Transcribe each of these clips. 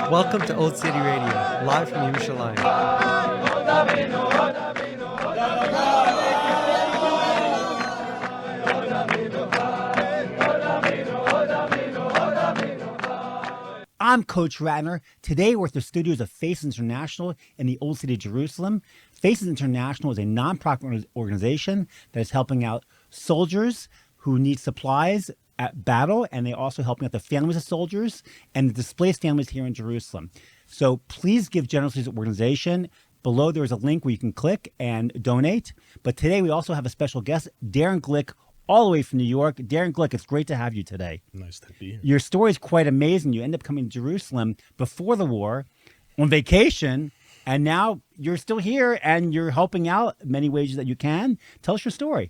Welcome to Old City Radio, live from Yerushalayim. I'm Coach Ratner. Today we're at the studios of Faces International in the Old City of Jerusalem. Faces International is a nonprofit organization that is helping out soldiers who need supplies at battle, and they also helping out the families of soldiers and the displaced families here in Jerusalem. So please give generously to the organization. Below there is a link where you can click and donate. But today we also have a special guest, Darren Glick, all the way from New York. Darren Glick, it's great to have you today. Nice to be here. Your story is quite amazing. You end up coming to Jerusalem before the war on vacation, and now you're still here and you're helping out in many ways that you can. Tell us your story.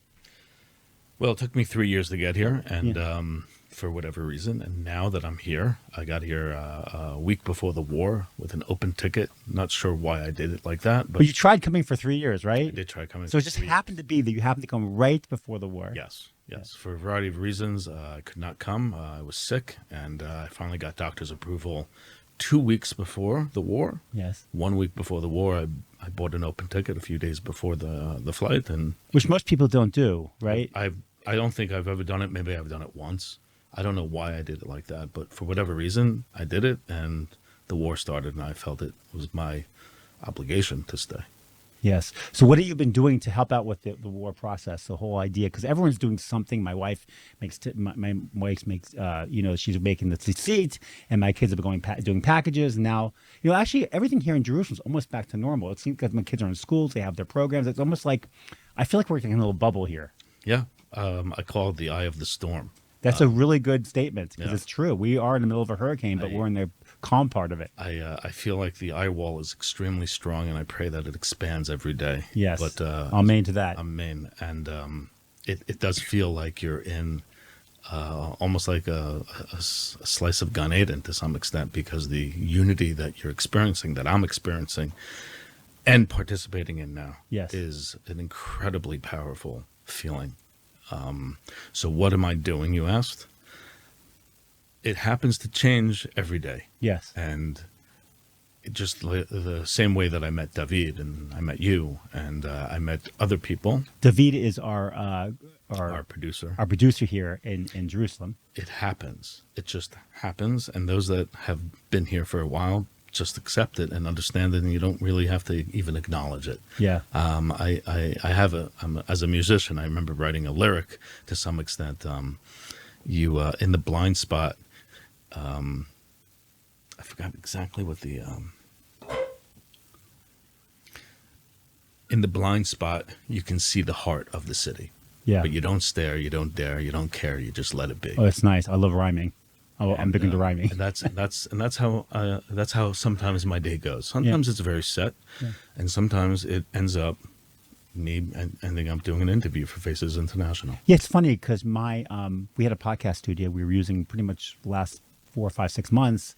Well, it took me 3 years to get here, and for whatever reason, and now that I'm here, I got here a week before the war with an open ticket. Not sure why I did it like that, But you tried coming for 3 years, right? I did try coming. So it just happened to be that you happened to come right before the war. Yes. For a variety of reasons, I could not come. I was sick, and I finally got doctor's approval 2 weeks before the war. Yes. 1 week before the war, I bought an open ticket a few days before the flight, and Which most people don't do, right? I don't think I've ever done it. Maybe I've done it once. I don't know why I did it like that, but for whatever reason, I did it, and the war started, and I felt it was my obligation to stay. Yes. So what have you been doing to help out with the war process, the whole idea? Because everyone's doing something. My wife makes, my wife makes, she's making the tzitzit, and my kids have been doing packages. And now, actually everything here in Jerusalem is almost back to normal. It seems because my kids are in schools, they have their programs. It's almost like, I feel like we're in a little bubble here. Yeah. I call it the eye of the storm. That's a really good statement because yeah. It's true. We are in the middle of a hurricane, but we're in the calm part of it. I feel like the eye wall is extremely strong, and I pray that it expands every day. Yes, but amen to that. Amen. And it does feel like you're in almost like a slice of Gan Eden to some extent, because the unity that you're experiencing, that I'm experiencing, and participating in now, is an incredibly powerful feeling. So what am I doing, you asked? It happens to change every day. Yes. And it just the same way that I met David, and I met you, and I met other people. David is our producer. Our producer here in Jerusalem. It happens. It just happens. And those that have been here for a while just accept it and understand it, and you don't really have to even acknowledge it. Yeah. I have as a musician, I remember writing a lyric to some extent. You in the blind spot. I forgot exactly what the. In the blind spot, you can see the heart of the city. Yeah. But you don't stare, you don't dare, you don't care. You just let it be. Oh, that's nice. I love rhyming. I'm big into rhyming. And that's how sometimes my day goes. Sometimes it's very set, and sometimes it ends up me ending up doing an interview for Faces International. Yeah, it's funny because we had a podcast studio we were using pretty much the last 4, 5, 6 months,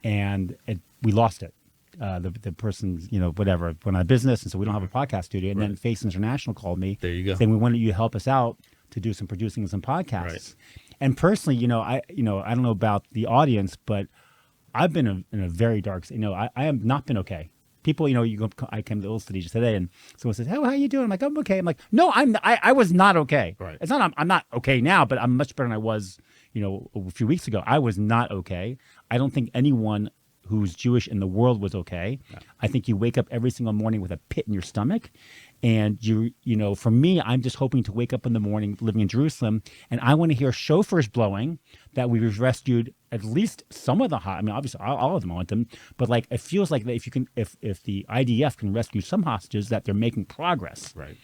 and we lost it. The person, whatever, went out of business, and so we don't have a podcast studio. And then Faces International called me. There you go. Saying we wanted you to help us out to do some producing and some podcasts. Right. And personally, I don't know about the audience, but I've been in a very dark. I have not been okay. People, I came to the Old City just today, and someone says, "How are you doing?" I'm like, "I'm okay." I'm like, "No, I was not okay." Right. It's not. I'm not okay now, but I'm much better than I was, a few weeks ago. I was not okay. I don't think anyone who's Jewish in the world was okay. No. I think you wake up every single morning with a pit in your stomach. And for me, I'm just hoping to wake up in the morning living in Jerusalem, and I want to hear shofars blowing that we've rescued at least some of the obviously all of them, I want them, but like it feels like that if the IDF can rescue some hostages, that they're making progress. Right.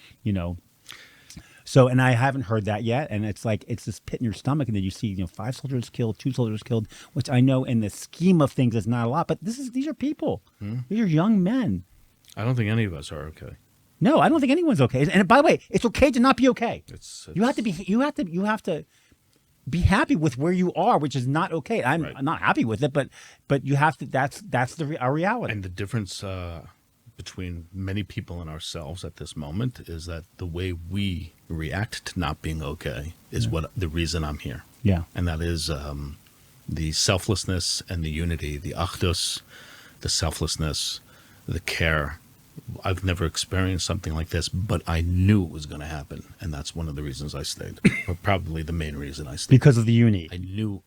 So, and I haven't heard that yet, and it's like it's this pit in your stomach, and then you see 5 soldiers killed, 2 soldiers killed, which I know in the scheme of things is not a lot, but these are people, these are young men. I don't think any of us are okay. No, I don't think anyone's okay. And by the way, it's okay to not be okay. You have to be happy with where you are, which is not okay. I'm not happy with it, but you have to. That's our reality. And the difference between many people and ourselves at this moment is that the way we react to not being okay is what the reason I'm here. Yeah, and that is the selflessness and the unity, the achdus, the selflessness, the care. I've never experienced something like this, but I knew it was going to happen, and that's one of the reasons I stayed, or probably the main reason I stayed. Because of the uni.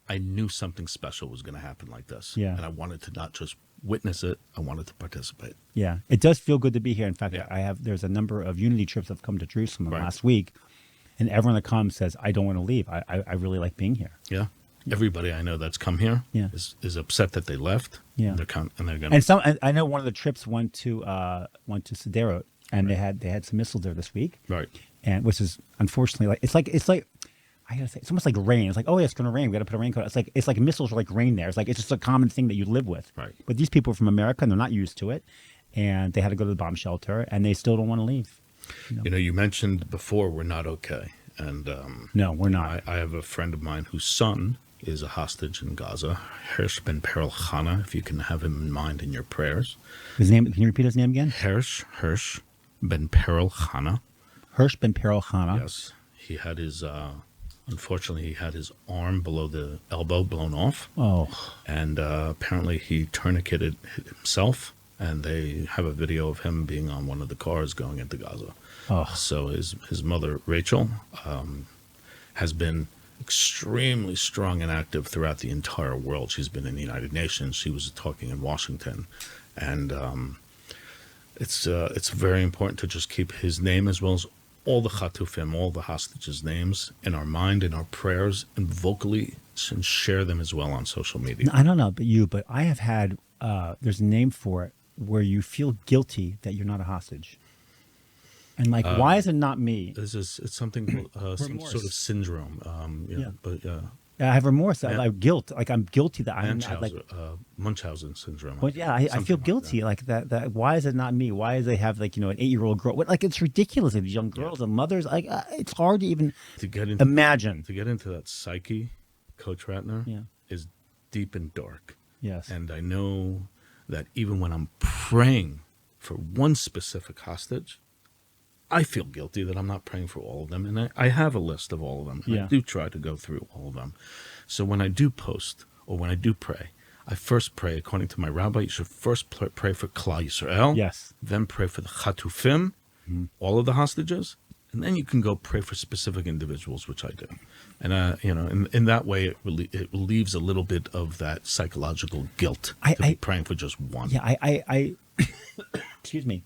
I knew something special was going to happen like this, Yeah. and I wanted to not just witness it; I wanted to participate. Yeah, it does feel good to be here. In fact, Yeah. there's a number of unity trips that have come to Jerusalem Right. last week, and everyone that comes says, I don't want to leave. I really like being here. Yeah, everybody I know that's come here Yeah. is upset that they left. Yeah. and they're going. And I know one of the trips went to Sderot, and they had some missiles there this week, Right. and which is unfortunately it's like I gotta say, it's almost like rain. It's like, oh yeah, it's gonna rain. We gotta put a raincoat. It's like missiles are like rain there. It's just a common thing that you live with. Right. But these people are from America and they're not used to it, and they had to go to the bomb shelter, and they still don't want to leave. You mentioned before we're not okay, and No, we're not. I have a friend of mine whose son is a hostage in Gaza, Hirsch ben Perel Chana, if you can have him in mind in your prayers. His name? Can you repeat his name again? Hirsch ben Perel Chana. Hirsch ben Perel Chana. Yes. He had his, unfortunately, he had his arm below the elbow blown off. Oh, And apparently he tourniqueted himself, and they have a video of him being on one of the cars going into Gaza. Oh. So his mother, Rachel, has been extremely strong and active throughout the entire world. She's been in the United Nations. She was talking in Washington. And it's very important to just keep his name as well as all the Chatufim, all the hostages' names in our mind, in our prayers, and vocally and share them as well on social media. I don't know about you, but I have had. There's a name for it where you feel guilty that you're not a hostage, and like, why is it not me? It's something some sort of syndrome. Yeah. But I have remorse. I Yeah. have guilt. Like I'm guilty that I'm not like. Munchausen syndrome. But yeah, I feel guilty like that. That why is it not me? Why does they have like an 8-year-old girl? Like it's ridiculous. These young girls and mothers. Like it's hard to even To get into imagine. that psyche, Coach Ratner, Yeah. is deep and dark. Yes. And I know that even when I'm praying for one specific hostage, I feel guilty that I'm not praying for all of them. And I have a list of all of them. And Yeah. I do try to go through all of them. So when I do post or when I do pray, I first pray, according to my rabbi, you should first pray for Klal Yisrael. Yes. Then pray for the Chatufim, all of the hostages. And then you can go pray for specific individuals, which I do. And, in that way, it relieves a little bit of that psychological guilt to be praying for just one. Yeah, I excuse me.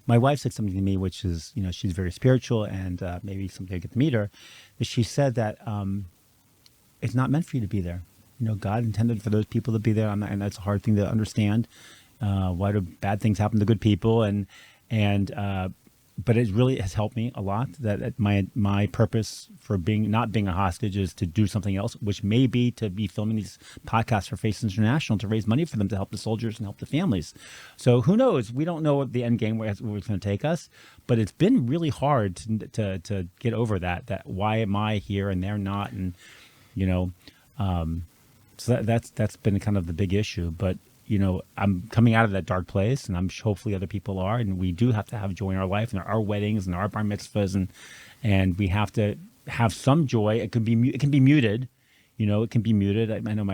My wife said something to me, which is, she's very spiritual, and maybe someday I get to meet her. But she said that it's not meant for you to be there. God intended for those people to be there, and that's a hard thing to understand. Why do bad things happen to good people? But it really has helped me a lot. That my purpose for not being a hostage is to do something else, which may be to be filming these podcasts for Faces International to raise money for them to help the soldiers and help the families. So who knows? We don't know what the end game where it's going to take us. But it's been really hard to get over that. That why am I here and they're not? And so that's been kind of the big issue. But I'm coming out of that dark place, and I'm hopefully other people are, and we do have to have joy in our life, and our weddings and our bar mitzvahs, and we have to have some joy. It can be muted, it can be muted. I know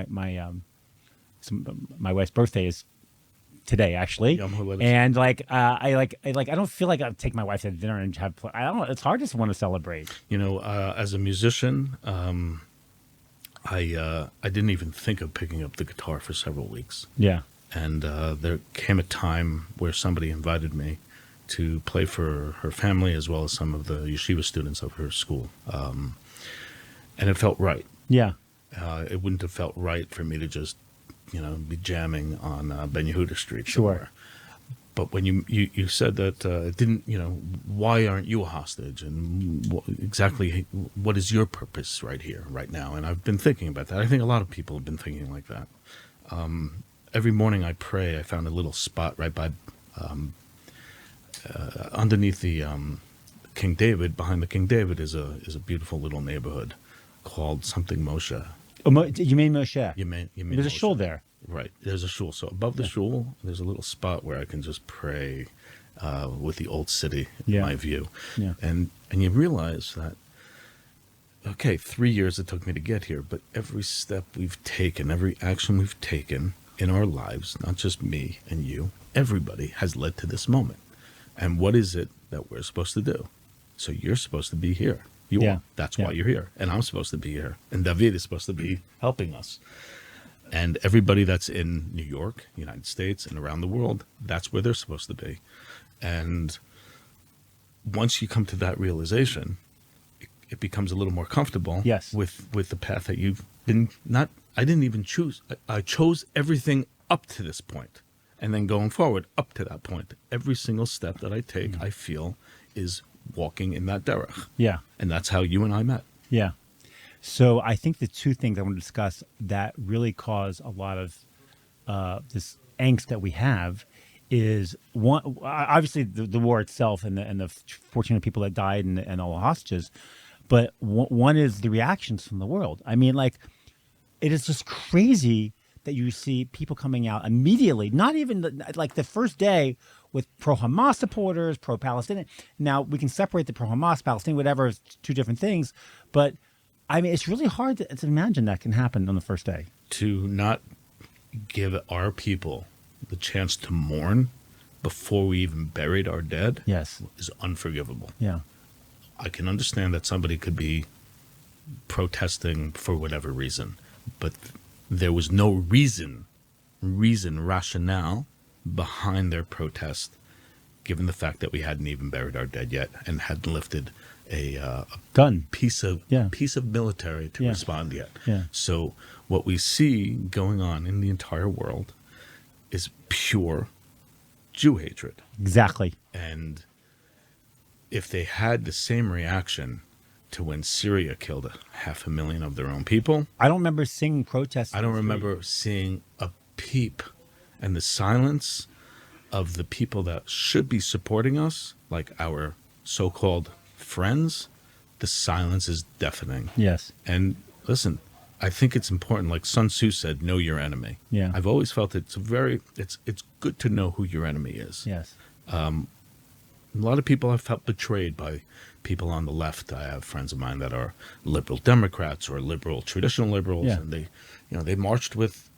my wife's birthday is today actually, and I don't feel like I'd take my wife to dinner and have. I don't know. It's hard to want to celebrate. As a musician, I didn't even think of picking up the guitar for several weeks. Yeah. And there came a time where somebody invited me to play for her family as well as some of the yeshiva students of her school. And it felt right. Yeah. It wouldn't have felt right for me to just, be jamming on Ben Yehuda Street. Sure. Somewhere. But when you said that it didn't, why aren't you a hostage? And exactly what is your purpose right here, right now? And I've been thinking about that. I think a lot of people have been thinking like that. Every morning I pray. I found a little spot right by, underneath the King David. Behind the King David is a beautiful little neighborhood called something Moshe. Oh, you mean Moshe? You mean There's a Moshe. shul there. Right. There's a shul. So above the shul, there's a little spot where I can just pray with the old city in my view. Yeah. And you realize that okay, 3 years it took me to get here, but every step we've taken, every action we've taken in our lives, not just me and you, everybody has led to this moment. And what is it that we're supposed to do? So you're supposed to be here. You Yeah. are. That's Yeah. why you're here. And I'm supposed to be here. And David is supposed to be helping us. And everybody that's in New York, United States, and around the world, that's where they're supposed to be. And once you come to that realization, it becomes a little more comfortable Yes. with the path that you've been not. I didn't even choose. I chose everything up to this point, and then going forward up to that point. Every single step that I take, I feel, is walking in that derech. Yeah. And that's how you and I met. Yeah. So I think the two things I want to discuss that really cause a lot of this angst that we have is one, obviously the war itself and the 1,400 people that died and all the hostages, but one is the reactions from the world. I mean, like, it is just crazy that you see people coming out immediately, not even like the first day, with pro-Hamas supporters, pro-Palestinian. Now, we can separate the pro-Hamas, Palestinian, whatever, it's two different things. But, I mean, it's really hard to imagine that can happen on the first day. To not give our people the chance to mourn before we even buried our dead Yes. is unforgivable. Yeah. I can understand that somebody could be protesting for whatever reason, but there was no rationale behind their protest, given the fact that we hadn't even buried our dead yet and hadn't lifted a Gun. piece of Yeah. military to Yeah. respond yet. Yeah. So what we see going on in the entire world is pure Jew hatred. Exactly. And if they had the same reaction to when Syria killed 500,000 of their own people, I don't remember seeing protests. I don't remember seeing a peep. And the silence of the people that should be supporting us, like our so-called friends, the silence is deafening. Yes. And listen, I think it's important, like Sun Tzu said, know your enemy. Yeah. I've always felt it's good to know who your enemy is. Yes. A lot of people have felt betrayed by people on the left. I have friends of mine that are liberal Democrats or liberal, traditional liberals, Yeah. and they marched with,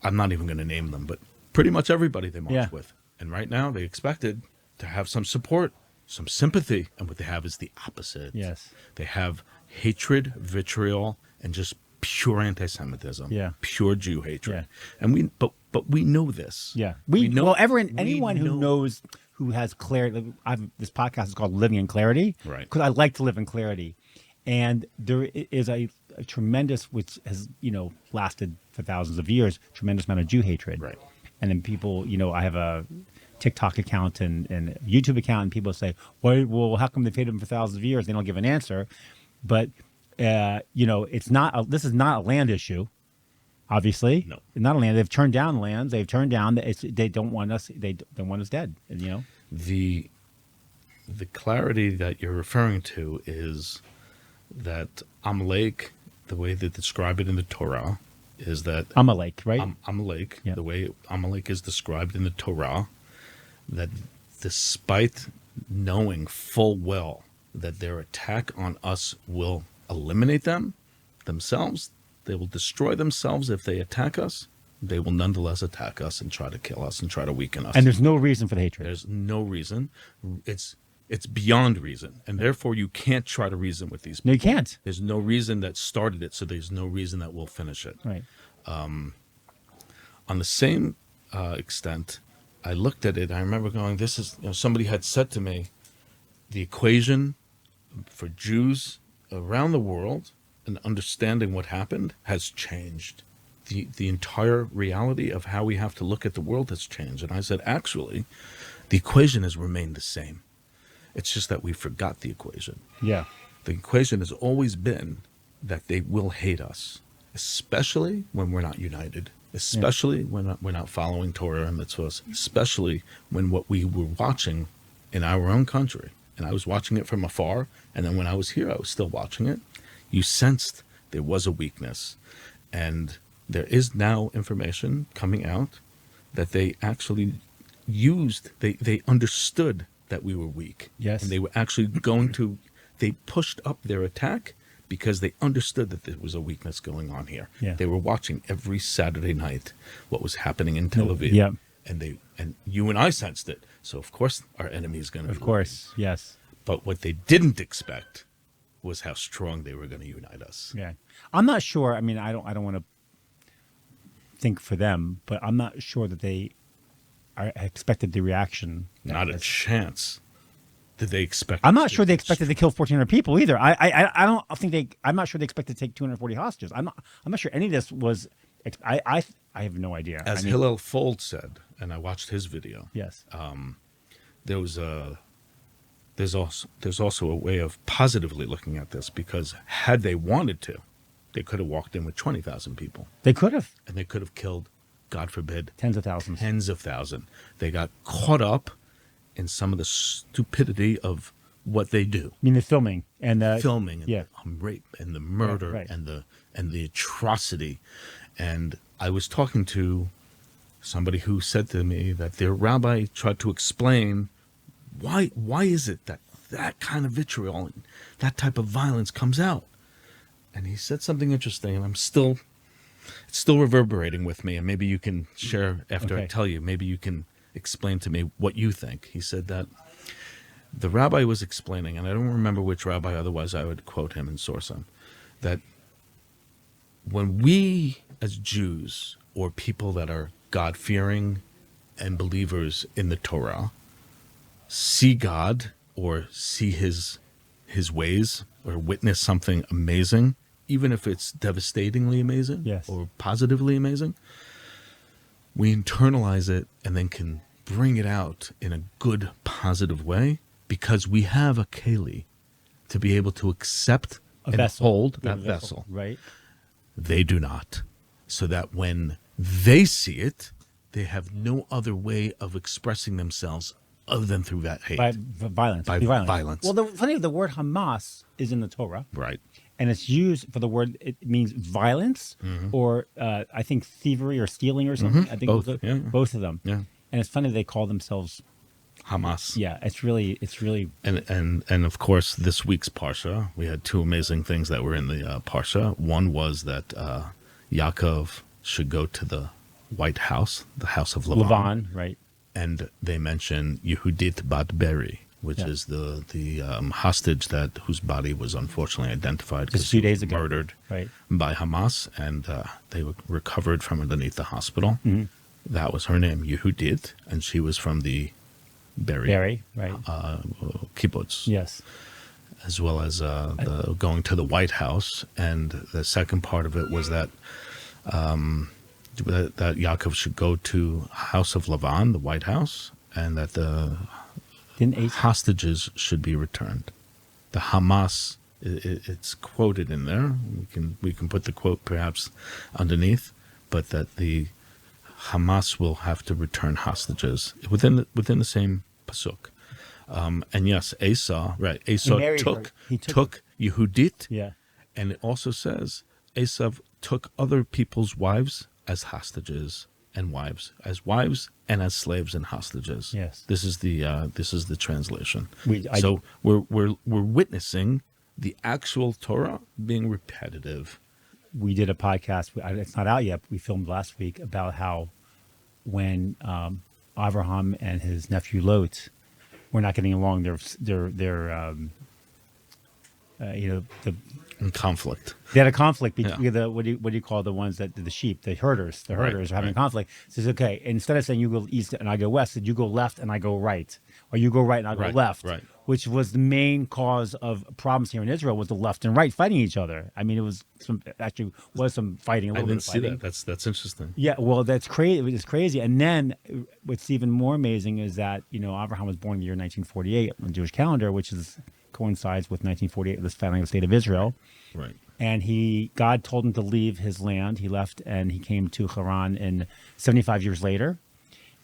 I'm not even going to name them, but pretty much everybody they marched Yeah. with. And right now they expected to have some support, some sympathy, and what they have is the opposite. Yes. They have hatred, vitriol, and just pure anti-Semitism. Yeah. Pure Jew hatred. Yeah. And but we know this. Yeah. We know. Anyone who knows, who has clarity, this podcast is called Living in Clarity. Right. Because I like to live in clarity. And there is a tremendous, which has, lasted for thousands of years, tremendous amount of Jew hatred. Right. And then people, I have a TikTok account and YouTube account, and people say, well, how come they've hated them for thousands of years? They don't give an answer. But, it's not, this is not a land issue. Obviously, No. Not a land. They've turned down lands. They've turned down. They don't want us. They don't want us dead. The clarity that you're referring to is that Amalek, the way they describe it in the Torah, is that Amalek, right? Amalek, Yeah. the way Amalek is described in the Torah, that despite knowing full well that their attack on us will eliminate themselves, they will destroy themselves if they attack us, they will nonetheless attack us and try to kill us and try to weaken us. And there's no reason for the hatred. There's no reason. It's beyond reason, and therefore you can't try to reason with these people. No, you can't. There's no reason that started it, so there's no reason that will finish it. Right. On the same extent, I looked at it. I remember going, "This is." Somebody had said to me, the equation for Jews around the world and understanding what happened has changed. The entire reality of how we have to look at the world has changed. And I said, actually, the equation has remained the same. It's just that we forgot the equation. Yeah. The equation has always been that they will hate us, especially when we're not united, especially when we're not following Torah and mitzvahs, especially when what we were watching in our own country, and I was watching it from afar, and then when I was here, I was still watching it, you sensed there was a weakness. And there is now information coming out that they actually they understood that we were weak. Yes. And they were actually they pushed up their attack because they understood that there was a weakness going on here. Yeah. They were watching every Saturday night what was happening in Tel Aviv. Yeah. And you and I sensed it. So of course our enemy is going to. Of course, yes. But what they didn't expect was how strong they were going to unite us. Yeah, I'm not sure. I mean, I don't want to think for them, but I'm not sure that they expected the reaction. Not a chance. Did they expect? I'm not sure they expected to kill 1,400 people either. I don't think they. I'm not sure they expected to take 240 hostages. I'm not sure any of this was. I have no idea. As Hillel Fold said, and I watched his video. Yes. There's also a way of positively looking at this, because had they wanted to, they could have walked in with 20,000 people. They could have. And they could have killed, God forbid, Tens of thousands. They got caught up in some of the stupidity of what they do. I mean, the filming and Filming and yeah. the rape and the murder Right. and the atrocity. And I was talking to somebody who said to me that their rabbi tried to explain why is it that kind of vitriol and that type of violence comes out. And he said something interesting, and it's still reverberating with me, and maybe you can share after I tell you. Maybe you can explain to me what you think. He said that the rabbi was explaining, and I don't remember which rabbi, otherwise I would quote him and source him, that when we as Jews or people that are God-fearing and believers in the Torah see God or see his ways or witness something amazing, even if it's devastatingly amazing or positively amazing, we internalize it and then can bring it out in a good, positive way, because we have a keli to be able to accept and hold that vessel. Right. They do not. So that when they see it, they have no other way of expressing themselves other than through that hate. By violence. By violence. Well, the word Hamas is in the Torah. Right. And it's used for the word, it means violence or I think thievery or stealing or something. I think both of them. Yeah. And it's funny they call themselves Hamas. Yeah, it's really and of course this week's Parsha, we had two amazing things that were in the Parsha. One was that Yaakov should go to the White House, the house of Lavan. Right. And they mention Yehudit Bat Beri, which is the hostage whose body was unfortunately identified just a few days ago, murdered by Hamas, and they were recovered from underneath the hospital. Mm-hmm. That was her name, Yehudit, and she was from the Beri, right? Kibbutz. Yes. As well as going to the White House, and the second part of it was that Yaakov should go to House of Lavan, the White House, and that the hostages should be returned. The Hamas, it's quoted in there. We can put the quote perhaps underneath, but that the Hamas will have to return hostages within the same pasuk. And yes, Esau took Yehudit, and it also says Esau took other people's wives as hostages and wives and as slaves and hostages. Yes, this is the translation. So we're witnessing the actual Torah being repetitive. We did a podcast. It's not out yet. But we filmed last week about how when Avraham and his nephew Lot were not getting along, in conflict. They had a conflict between what do you call the ones that the sheep, the herders are having a conflict. It says, okay, instead of saying you go east and I go west, said you go left and I go right, or you go right and I go left, which was the main cause of problems here in Israel, was the left and right fighting each other. I mean, it was some fighting. I didn't see that. That's interesting. Yeah, well, that's crazy. It's crazy. And then what's even more amazing is that Abraham was born in the year 1948 on the Jewish calendar, which coincides with 1948, the founding of the state of Israel. Right. And God told him to leave his land. He left and he came to Haran 75 years later.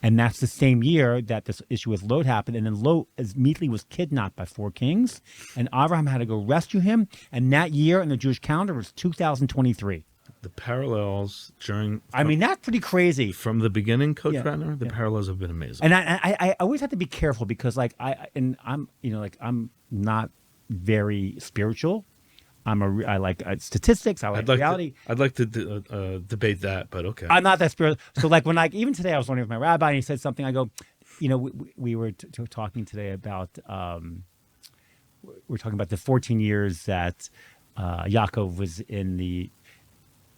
And that's the same year that this issue with Lot happened. And then Lot immediately was kidnapped by 4 kings. And Abraham had to go rescue him. And that year in the Jewish calendar was 2023. The parallels that's pretty crazy. From the beginning, Coach Ratner, the parallels have been amazing. And I always have to be careful because I'm not very spiritual. I like statistics. I like reality. I'd like to debate that, but okay. I'm not that spiritual. So like when even today I was wondering with my rabbi and he said something, I go, we were talking today about we're talking about the 14 years that Yaakov was in the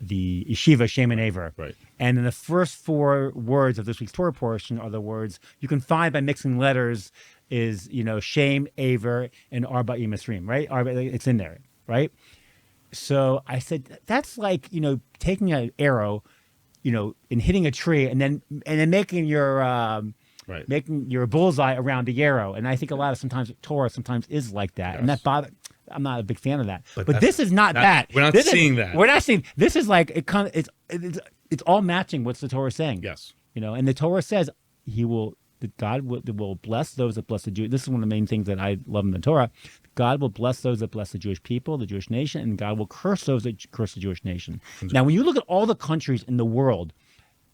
yeshiva Shem and Aver. Right. And in the first 4 words of this week's Torah portion are the words you can find by mixing letters is, Shem, Aver, and Arba Yisrim, right? It's in there, right? So I said, that's like, taking an arrow, and hitting a tree and then making your making your bullseye around the arrow. And I think a lot of Torah sometimes is like that. Yes. And that bothers. I'm not a big fan of that. But this is not that. We're not seeing that. We're not seeing. This is like it's all matching what's the Torah saying. Yes. And the Torah says God will bless those that bless the Jews. This is one of the main things that I love in the Torah. God will bless those that bless the Jewish people, the Jewish nation, and God will curse those that curse the Jewish nation. Now, when you look at all the countries in the world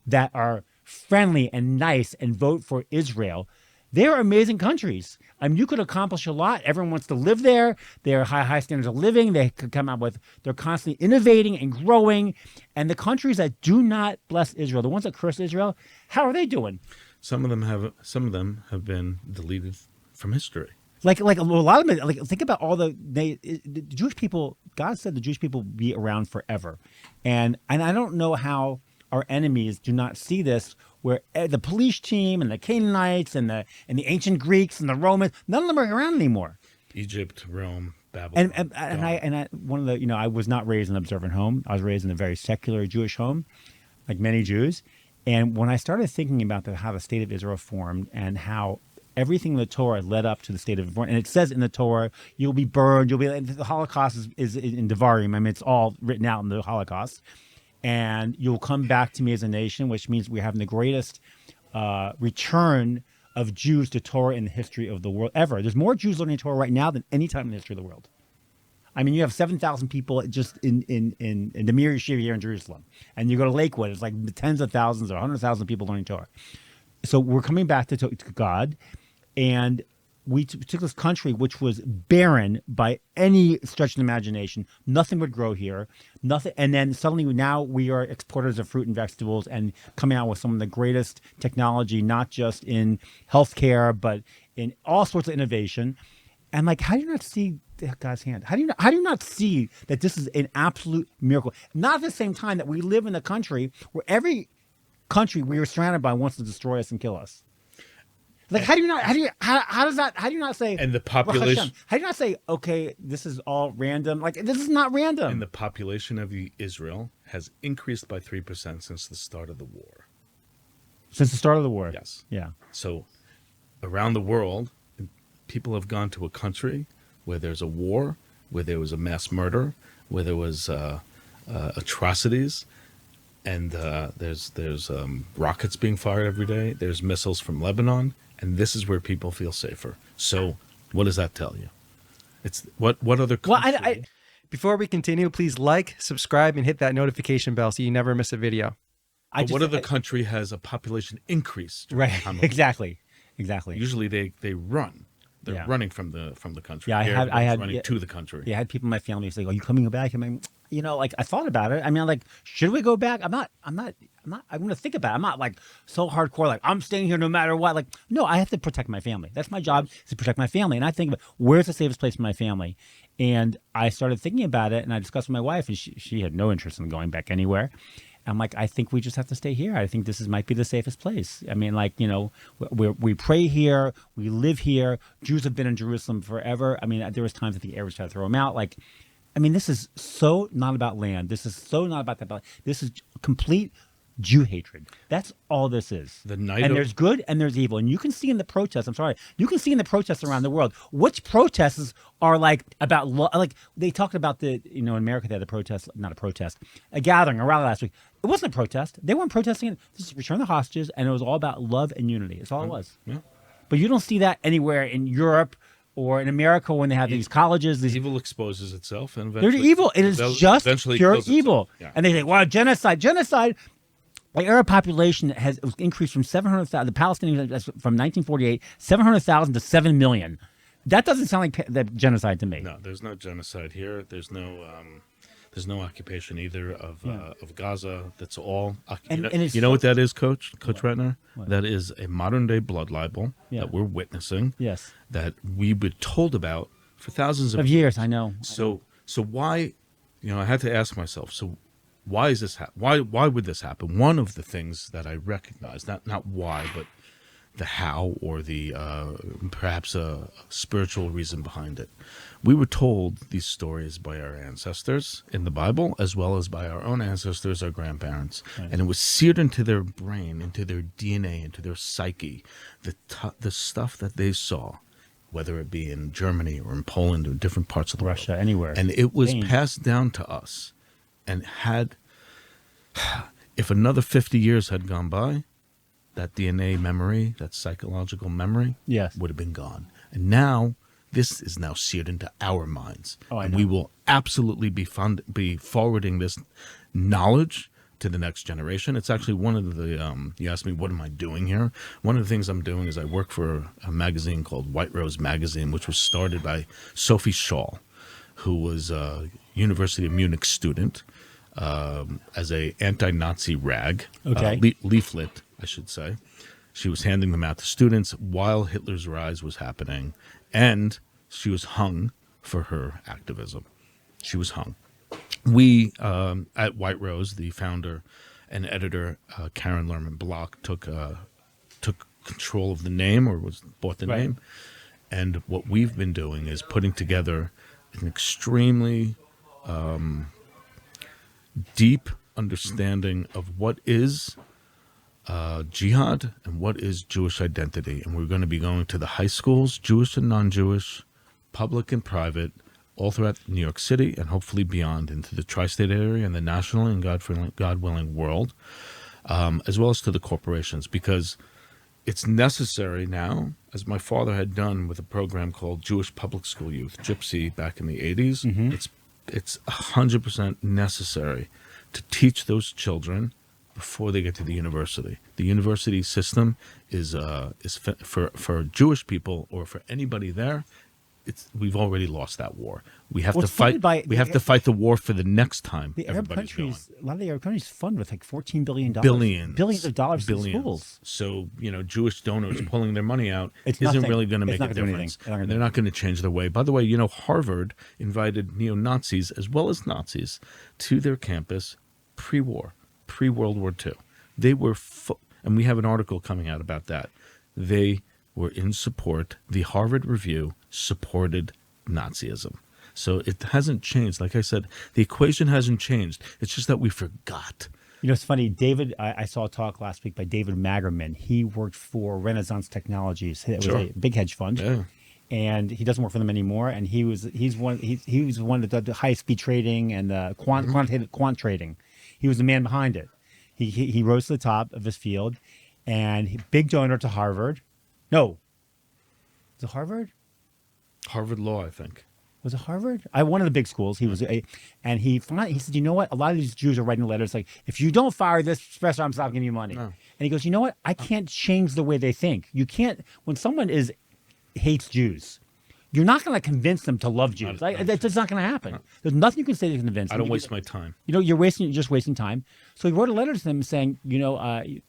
that are friendly and nice and vote for Israel, they are amazing countries. I mean, you could accomplish a lot. Everyone wants to live there. They are high standards of living. They could come out they're constantly innovating and growing. And the countries that do not bless Israel, the ones that curse Israel, how are they doing? Some of them have been deleted from history. Like a lot of them. Like think about all the Jewish people. God said the Jewish people will be around forever, and I don't know how our enemies do not see this. Where the police team and the Canaanites and the ancient Greeks and the Romans, none of them are around anymore. Egypt, Rome, Babylon. I was not raised in an observant home. I was raised in a very secular Jewish home, like many Jews. And when I started thinking about how the state of Israel formed and how everything in the Torah led up to the state of Israel, and it says in the Torah, you'll be burned, the Holocaust is in Devarim. I mean, it's all written out in the Holocaust. And you'll come back to me as a nation, which means we're having the greatest return of Jews to Torah in the history of the world ever. There's more Jews learning Torah right now than any time in the history of the world. I mean, you have 7,000 people just in the Mir Yeshiva here in Jerusalem. And you go to Lakewood, it's like tens of thousands or 100,000 people learning Torah. So we're coming back to God. And we took this country, which was barren by any stretch of the imagination. Nothing would grow here. Nothing. And then suddenly now we are exporters of fruit and vegetables and coming out with some of the greatest technology, not just in healthcare, but in all sorts of innovation. And like, how do you not see God's hand? How do you not see that this is an absolute miracle? Not at the same time that we live in a country where every country we are surrounded by wants to destroy us and kill us. Like, how do you not say, and the population, how do you not say, okay, this is all random? Like, this is not random. And the population of Israel has increased by 3% since the start of the war. Since the start of the war? Yes. Yeah. So around the world, people have gone to a country where there's a war, where there was a mass murder, where there was atrocities, and there's rockets being fired every day. There's missiles from Lebanon. And this is where people feel safer. So, what does that tell you? It's what other country? Well, before we continue, please like, subscribe, and hit that notification bell so you never miss a video. What other country has a population increase? Right. Exactly. Usually they run. They're running from the country. Yeah, I had running to the country. Yeah, I had people in my family say, "Are you coming back?" I mean, I thought about it. I mean, like, should we go back? I'm going to think about it. I'm not like so hardcore, like I'm staying here no matter what. Like, no, I have to protect my family. That's my job, is to protect my family. And I think, where's the safest place for my family? And I started thinking about it, and I discussed with my wife, and she had no interest in going back anywhere. I'm like, I think we just have to stay here. I think this might be the safest place. I mean, like, we pray here, we live here. Jews have been in Jerusalem forever. I mean, there was times that the Arabs tried to throw them out. Like, I mean, this is so not about land. This is so not about that. This is complete Jew hatred. That's all this is. There's good and there's evil. And you can see in the protests, you can see in the protests around the world, which protests are like about, like they talked about in America, they had a gathering, a rally last week. It wasn't a protest. They weren't protesting. Just return the hostages. And it was all about love and unity. That's all it was. Yeah. But you don't see that anywhere in Europe or in America when they have these colleges. Evil exposes itself. And they're evil. It is just pure evil. Yeah. And they say, wow, genocide. The Arab population has increased from 700,000, the Palestinians from 1948, 700,000 to 7 million. That doesn't sound like that genocide to me. No, there's no genocide here. There's no occupation either of Gaza. That's all. You know what that is, Coach Ratner? What? That is a modern day blood libel that we're witnessing. Yes. That we've been told about for thousands Of years, I know. So why? I had to ask myself. So why is this? Why would this happen? One of the things that I recognize, not why, but the how, or the perhaps a spiritual reason behind it. We were told these stories by our ancestors in the Bible, as well as by our own ancestors, our grandparents, and it was seared into their brain, into their DNA, into their psyche, the stuff that they saw, whether it be in Germany or in Poland or different parts of the world, Russia, anywhere, and it was Spain. passed down to us, and if another 50 years had gone by, that DNA memory, that psychological memory, would have been gone. And now, this is now seared into our minds. I and know. we will absolutely be forwarding this knowledge to the next generation. It's actually one of the, you asked me, what am I doing here? One of the things I'm doing is I work for a magazine called White Rose Magazine, which was started by Sophie Scholl, who was a University of Munich student, as a anti-Nazi rag, leaflet, I should say. She was handing them out to students while Hitler's rise was happening, and she was hung for her activism. She was hung. We, at White Rose, the founder and editor, Karen Lerman Block, took control of the name, or bought the name. And what we've been doing is putting together an extremely deep understanding of what is jihad and what is Jewish identity. And we're going to be going to the high schools, Jewish and non-Jewish, public and private, all throughout New York City and hopefully beyond into the tri-state area and the national and God willing world, as well as to the corporations, because it's necessary now, as my father had done with a program called Jewish Public School Youth, Gypsy, back in the 80s. It's 100% necessary to teach those children before they get to the university. The university system is for Jewish people, or for anybody there. We've already lost that war. We have to fight. We have to fight the war for the next time. The Arab countries, a lot of the Arab countries fund with like $14 billion, billions of dollars to schools. So Jewish donors pulling their money out It's isn't nothing. really going to It's make not a gonna do difference. anything. They're not going to change their way. By the way, Harvard invited neo-Nazis as well as Nazis to their campus pre-war, pre-World War II. They were, and we have an article coming out about that. They were in support. The Harvard Review supported Nazism. So it hasn't changed. Like I said, the equation hasn't changed. It's just that we forgot. It's funny, David, I saw a talk last week by David Magerman. He worked for Renaissance Technologies. It was a big hedge fund. Yeah. And he doesn't work for them anymore. And he was one of the high speed trading and the quant trading. He was the man behind it. He rose to the top of his field, and big donor to Harvard. No, was it Harvard? Harvard Law, I think. Was it Harvard? One of the big schools. He was and he said, you know what? A lot of these Jews are writing letters like, if you don't fire this professor, I'm stopping giving you money. And he goes, you know what? I can't change the way they think. You can't. When someone hates Jews, you're not going to convince them to love Jews. That's just not going to happen. There's nothing you can say to convince them. I don't waste my time. You're just wasting time. So he wrote a letter to them saying,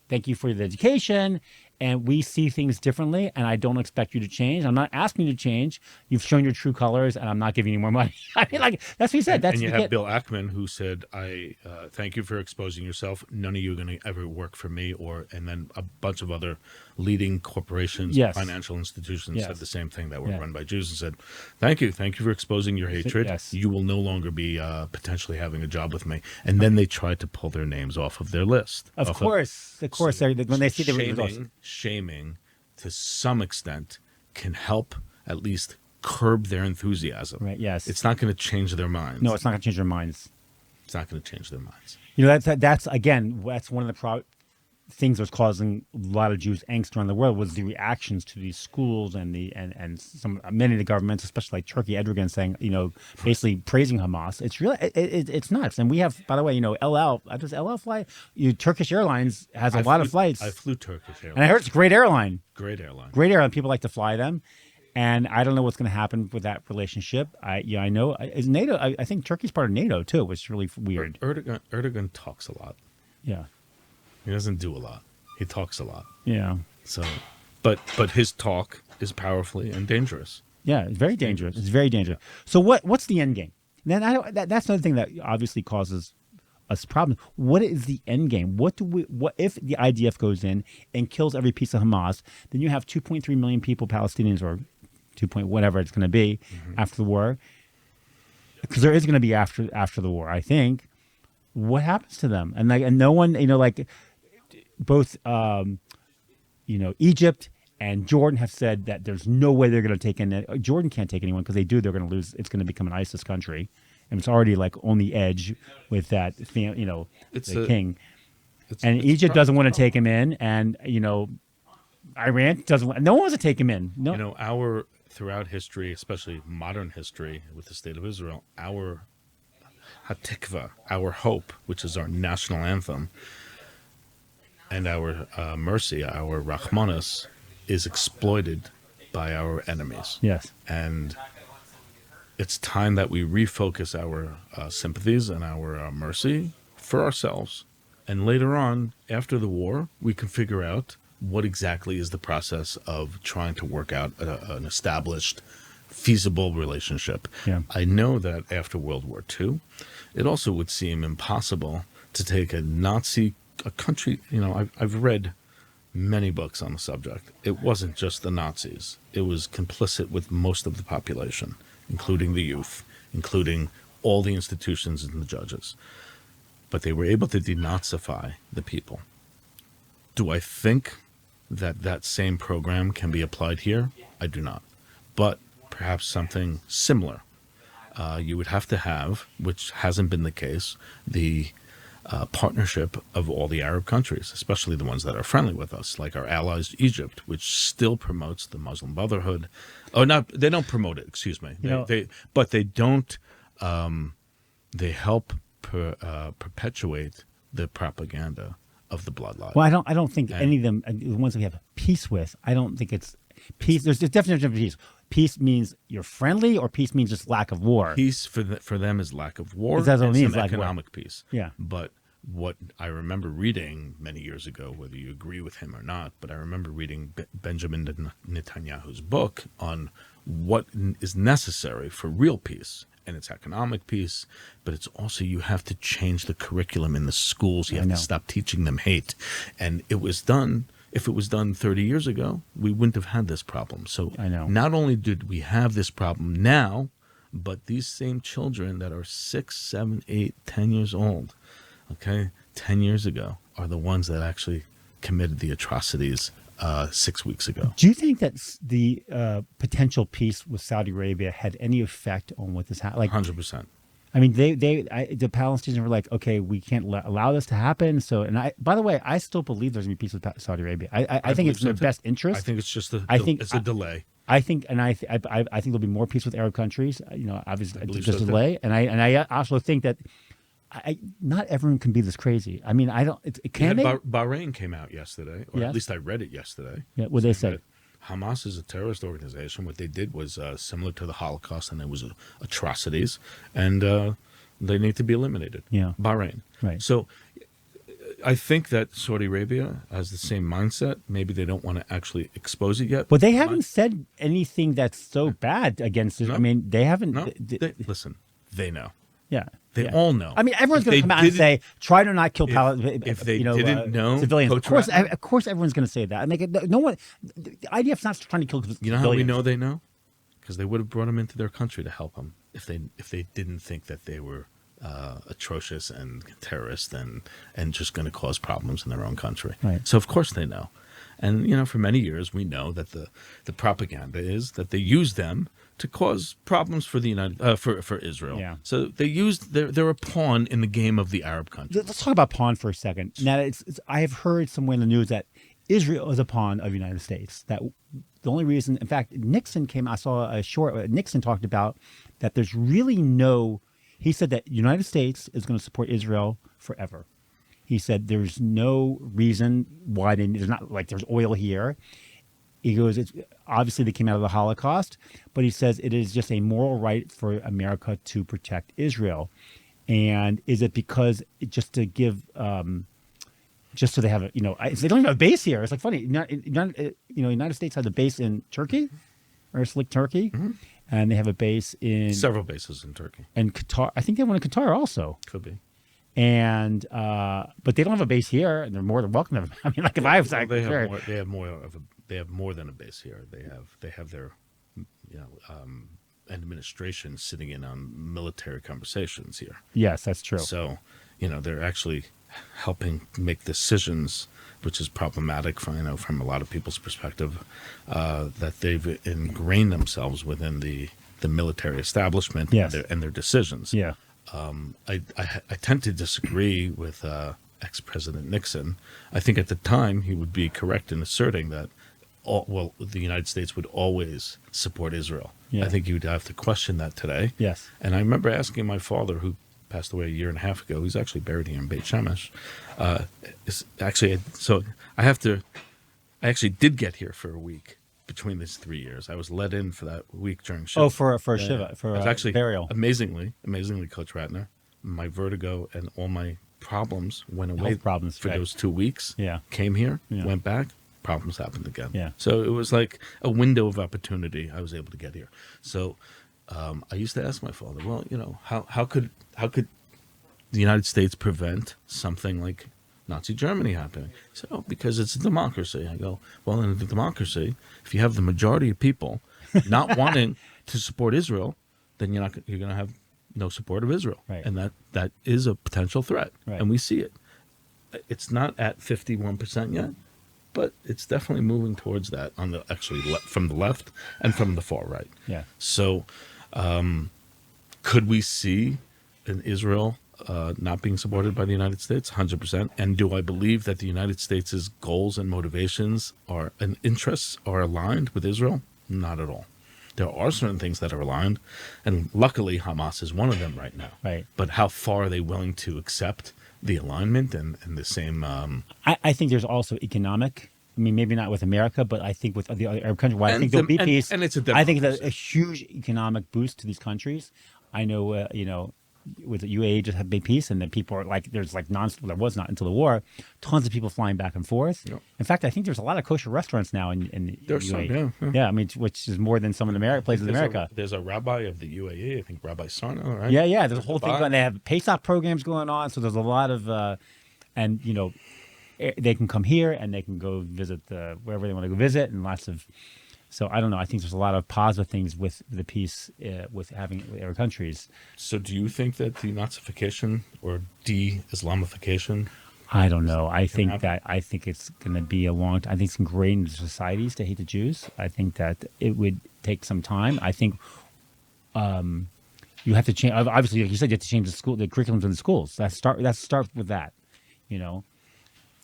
thank you for the education, and we see things differently, and I don't expect you to change. I'm not asking you to change. You've shown your true colors, and I'm not giving you more money. I mean, that's what he said. And you have Bill Ackman, who said, I thank you for exposing yourself. None of you are going to ever work for me. And then a bunch of other leading corporations, financial institutions said the same thing that were run by Jews, and said, thank you for exposing your hatred. You will no longer be potentially having a job with me. And then they tried to pull their names off of their list. Of course, when they see the results. Shaming, to some extent, can help at least curb their enthusiasm. Right, yes. It's not going to change their minds. No, it's not going to change their minds. It's not going to change their minds. That's one of the things that's causing a lot of Jews angst around the world, was the reactions to these schools and many of the governments, especially like Turkey, Erdogan saying, basically praising Hamas. It's really, it's nuts. And we have, by the way, does El fly? Turkish Airlines has a lot of flights. I flew Turkish Airlines. And I heard it's a great airline. Great airline. Great airline. People like to fly them. And I don't know what's going to happen with that relationship. I know is NATO. I think Turkey's part of NATO too, which is really weird. Erdogan talks a lot. Yeah, He doesn't do a lot. He talks a lot. yeah, So, but his talk is powerfully and dangerous. yeah. It's very dangerous. It's very dangerous. So what's the end game? Then that's another thing that obviously causes us problems. What is the end game? What if the IDF goes in and kills every piece of Hamas? Then you have 2.3 million people, Palestinians, or 2 point whatever it's going to be after the war, because there is going to be after the war, I think. What happens to them? And no one, both Egypt and Jordan have said that there's no way they're going to take in. Jordan can't take anyone, because they do, they're going to lose. It's going to become an ISIS country, and it's already like on the edge with that. The king, and Egypt doesn't want to take him in, and Iran doesn't want. No one wants to take him in. No, Throughout history, especially modern history with the state of Israel, our Hatikva, our hope, which is our national anthem, and our mercy, our Rahmanas, is exploited by our enemies. Yes. And it's time that we refocus our sympathies and our mercy for ourselves. And later on, after the war, we can figure out what exactly is the process of trying to work out an established, feasible relationship. Yeah. I know that after World War II, it also would seem impossible to take a country, I've read many books on the subject. It wasn't just the Nazis. It was complicit with most of the population, including the youth, including all the institutions and the judges. But they were able to denazify the people. Do I think that same program can be applied here? I do not. But perhaps something similar. You would have to have, which hasn't been the case, the partnership of all the Arab countries, especially the ones that are friendly with us, like our allies Egypt, which still promotes the Muslim Brotherhood. They don't promote it, excuse me. But they don't, they help perpetuate the propaganda of the bloodline. Well, I don't think any of them, the ones that we have peace with, I don't think it's peace. There's a definition of peace. Peace means you're friendly, or peace means just lack of war. Peace for them is lack of war. That's what it means, some lack of war. economic peace. Yeah. But what I remember reading many years ago, whether you agree with him or not, but I remember reading Benjamin Netanyahu's book on what is necessary for real peace. And it's economic peace, but it's also you have to change the curriculum in the schools. You have to stop teaching them hate. And it was done. If it was done 30 years ago, we wouldn't have had this problem. So I know. Not only did we have this problem now, but these same children that are 6, 7, 8, 10 years old, 10 years ago, are the ones that actually committed the atrocities 6 weeks ago. Do you think that the potential peace with Saudi Arabia had any effect on what this happened? 100%. I mean, the Palestinians were like, okay, we can't allow this to happen. So, and by the way, I still believe there's gonna be peace with Saudi Arabia. I think it's in their best interest. I think it's just it's a delay. I think there'll be more peace with Arab countries. Obviously, just a delay. And I also think that not everyone can be this crazy. I mean, I don't. Bahrain came out yesterday, or at least I read it yesterday. Yeah, what they say. Hamas is a terrorist organization. What they did was similar to the Holocaust, and it was atrocities, and they need to be eliminated. Yeah, Bahrain. Right. So I think that Saudi Arabia has the same mindset. Maybe they don't want to actually expose it yet. But they haven't said anything that's so bad against it. No. I mean, they haven't. No, listen, they know. Yeah. They all know. I mean, everyone's going to come out and say, "Try to not kill if they didn't know civilians." Of course, everyone's going to say that. I mean, no one. The IDF's not trying to kill civilians. You know how we know they know? Because they would have brought them into their country to help them if they didn't think that they were atrocious and terrorists and just going to cause problems in their own country. Right. So of course they know, and for many years we know that the propaganda is that they use them to cause problems for the for Israel. Yeah. So they're a pawn in the game of the Arab countries. Let's talk about pawn for a second. Now, I have heard somewhere in the news that Israel is a pawn of the United States. That the only reason, in fact, Nixon came. I saw a short. Nixon talked about that. There's really no. He said that the United States is going to support Israel forever. He said there's no reason why there's not, like, there's oil here. He goes, it's obviously they came out of the Holocaust, but he says it is just a moral right for America to protect Israel. And is it because just to give, just so they have a, they don't even have a base here. It's like funny, United States has a base in Turkey, or Slick Turkey, and they have a base in Several bases in Turkey. And Qatar. I think they have one in Qatar also. Could be. And but they don't have a base here, and they're more than welcome to have. I mean, like if I was like, They sure. have more than a base here. They have their administration sitting in on military conversations here. Yes, that's true. So, they're actually helping make decisions, which is problematic from a lot of people's perspective, that they've ingrained themselves within the military establishment. Yes. and their decisions. Yeah. I tend to disagree with ex-President Nixon. I think at the time he would be correct in asserting that the United States would always support Israel. Yeah. I think you would have to question that today. Yes. And I remember asking my father, who passed away a year and a half ago, he's actually buried here in Beit Shemesh. I actually did get here for a week between these 3 years. I was let in for that week during Shiva. Oh, for Shiva, for I was actually burial. Amazingly, Coach Ratner, my vertigo and all my problems went away. Health problems, for right. those 2 weeks. Yeah. Came here, Yeah. went back, problems happened again. Yeah. So it was like a window of opportunity. I was able to get here. So I used to ask my father, well, how could the United States prevent something like Nazi Germany happening? He said, because it's a democracy. I go, well, in a democracy, if you have the majority of people not wanting to support Israel, then you're going to have no support of Israel. Right. And that is a potential threat. Right. And we see it. It's not at 51% yet, but it's definitely moving towards that on the from the left and from the far right. Yeah. So could we see an Israel not being supported by the United States? 100%. And do I believe that the United States' goals and motivations and interests are aligned with Israel? Not at all. There are certain things that are aligned, and luckily Hamas is one of them right now. Right. But how far are they willing to accept the alignment and the same... I think there's also economic. I mean, maybe not with America, but I think with the other Arab countries. I think there'll be peace. And it's a I think democracy. it's a huge economic boost to these countries. I know, with the UAE just had big peace, and then people are like, there was not until the war, tons of people flying back and forth. Yep. In fact, I think there's a lot of kosher restaurants now in There's some, UAE. yeah. Yeah, I mean, which is more than some of the places in America. There's a rabbi of the UAE, I think Rabbi Sarno, right? Yeah, there's a whole thing Dubai. going. They have Pesach programs going on, so there's a lot of, they can come here and they can go visit wherever they want to go visit, and lots of. So I don't know. I think there's a lot of positive things with the peace with having it with Arab countries. So do you think that the Nazification or de-Islamification? I don't know. I think happen? it's going to be a long time. I think it's ingrained in societies to hate the Jews. I think that it would take some time. I think you have to change. Obviously, like you said, you have to change the curriculums in the schools. Let's start with that.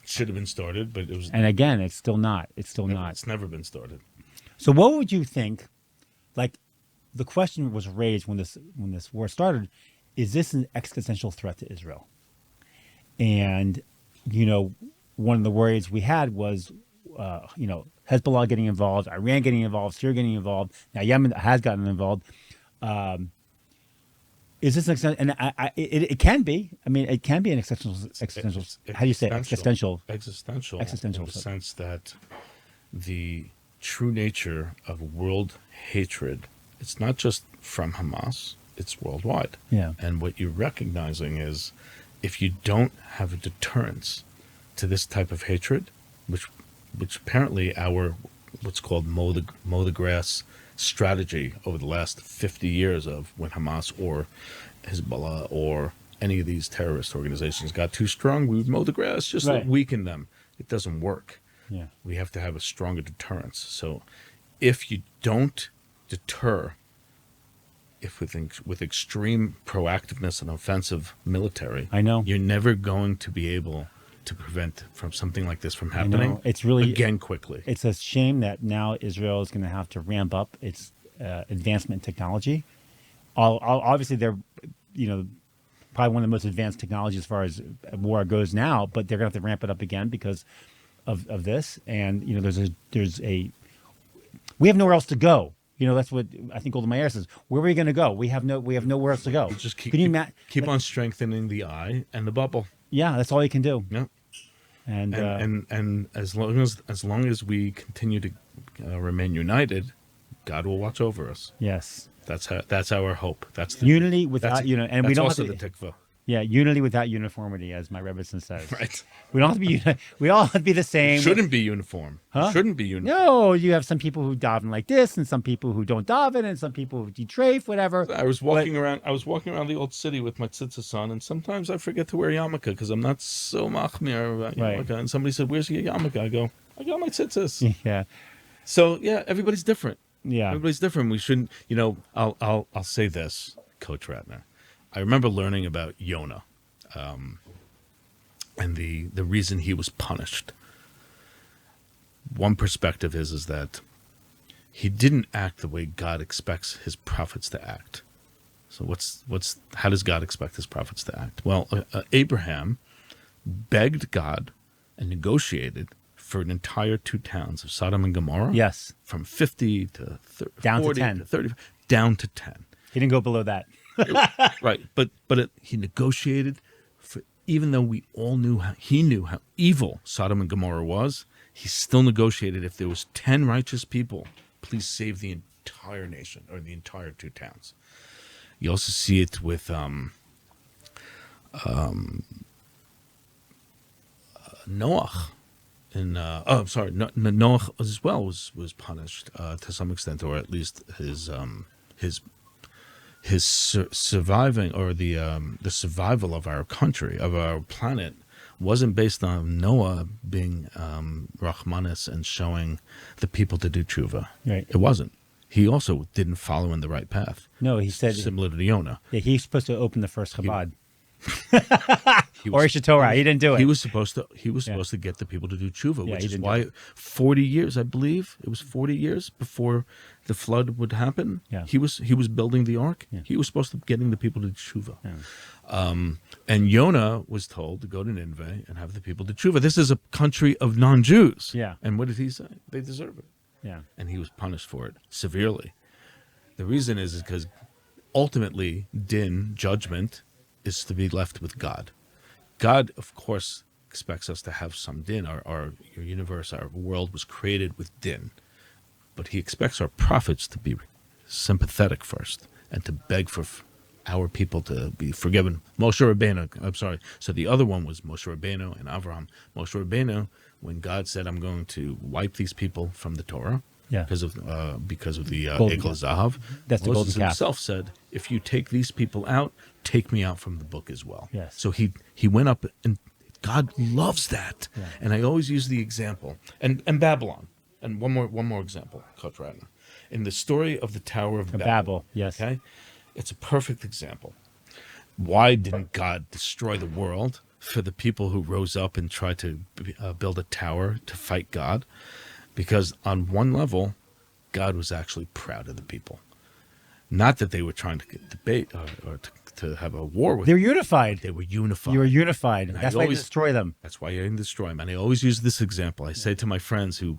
Should have been started, but it was. And again, it's still not. It's still not. It's never been started. So what would you think, like the question was raised when this war started, is this an existential threat to Israel? And, one of the worries we had was, Hezbollah getting involved, Iran getting involved, Syria getting involved. Now Yemen has gotten involved. Is this an existential? And it can be. I mean, it can be an existential. How do you say it? Existential? Existential. Existential. In the sense that the true nature of world hatred, it's not just from Hamas, it's worldwide. Yeah. And what you're recognizing is if you don't have a deterrence to this type of hatred, which apparently our what's called mow the grass strategy over the last 50 years of when Hamas or Hezbollah or any of these terrorist organizations got too strong, we would mow the grass just to weaken them. It doesn't work. Yeah. We have to have a stronger deterrence. So if you don't deter, with extreme proactiveness and offensive military, I know, you're never going to be able to prevent from something like this from happening. It's really again quickly. It's a shame that now Israel is going to have to ramp up its advancement in technology. Obviously, they're probably one of the most advanced technologies as far as war goes now, but they're going to have to ramp it up again because of this. And there's a We have nowhere else to go. That's what I think Golda Meir says. Where are we going to go? We have nowhere else to go. Just Can you keep on strengthening the eye and the bubble. Yeah, that's all you can do. Yeah. And as long as we continue to remain united, God will watch over us. yes, That's our hope. That's the unity without that's, and that's we don't also have to, the tikva. yeah, unity without uniformity, as my Rebbetzin says. Right. We don't have to be. We all have to be the same. Shouldn't be uniform. Huh? Shouldn't be uniform. No, you have some people who daven like this, and some people who don't daven, and some people who detrafe, whatever. I was walking around the old city with my tzitzis son, and sometimes I forget to wear yarmulke because I'm not so machmir about yarmulke. Right. And somebody said, "Where's your yarmulke?" I go, "I got my tzitzis." Yeah, So yeah, everybody's different. yeah, Everybody's different. We shouldn't. I'll say this, Coach Ratner. I remember learning about Yonah, and the reason he was punished. One perspective is that he didn't act the way God expects his prophets to act. So how does God expect his prophets to act? Well, Abraham begged God and negotiated for an entire 2 towns of Sodom and Gomorrah. yes. From 50 to Down to 40 10. to 30, down to 10. He didn't go below that. Right, but he negotiated for, even though he knew how evil Sodom and Gomorrah was. He still negotiated, if there was 10 righteous people, please save the entire nation or the entire 2 towns. You also see it with Noah. And Noah as well was punished to some extent, or at least his surviving, or the survival of our country, of our planet, wasn't based on Noah being Rahmanis and showing the people to do tshuva. Right. It wasn't. He also didn't follow in the right path. No, he said Similar to Yonah. yeah, he's supposed to open the first Chabad. He Or Isha Torah. He didn't do it. He was supposed to get the people to do tshuva, Yeah, which he is didn't do why 40 years, I believe, it was 40 years before the flood would happen. Yeah. He was building the ark. Yeah. He was supposed to be getting the people to do tshuva. Yeah. And Yonah was told to go to Nineveh and have the people do tshuva. This is a country of non-Jews. Yeah. And what did he say? They deserve it. Yeah. And he was punished for it severely. The reason is because ultimately din, judgment, is to be left with God. God, of course, expects us to have some din. Our universe, our world was created with din. But he expects our prophets to be sympathetic first and to beg for our people to be forgiven. Moshe Rabbeinu, I'm sorry. So the other one was Moshe Rabbeinu and Avraham. Moshe Rabbeinu, when God said, I'm going to wipe these people from the Torah, Yeah. because of the Golden Egel calf. Zahav. That's the Moses golden calf. himself said, if you take these people out, take me out from the book as well. Yes. So he went up, and God loves that. Yeah. And I always use the example, and Babylon, and one more example, Coach Ratner, in the story of the Tower of Babel, yes. Okay, it's a perfect example. Why didn't God destroy the world for the people who rose up and tried to build a tower to fight God? Because on one level, God was actually proud of the people. Not that they were trying to debate or to have a war with They were them. unified. They were unified. You were unified. And I That's why you always- destroy them. That's why you didn't destroy them. And I always use this example. I say to my friends who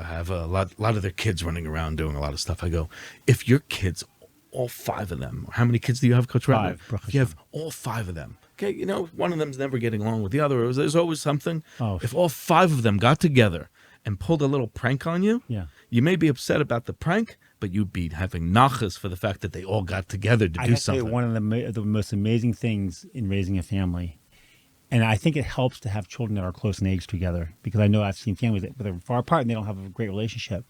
have a lot of their kids running around doing a lot of stuff, I go, if your kids, all 5 of them, how many kids do you have, Coach Ratner? 5, Baruch If you have all 5 of them, okay, one of them's never getting along with the other. There's always something. Oh. If all 5 of them got together and pulled a little prank on you, Yeah. you may be upset about the prank, but you'd be having nachas for the fact that they all got together to I do gotta tell you, something. one of the most amazing things in raising a family, and I think it helps to have children that are close in age together, because I know I've seen families that are far apart and they don't have a great relationship.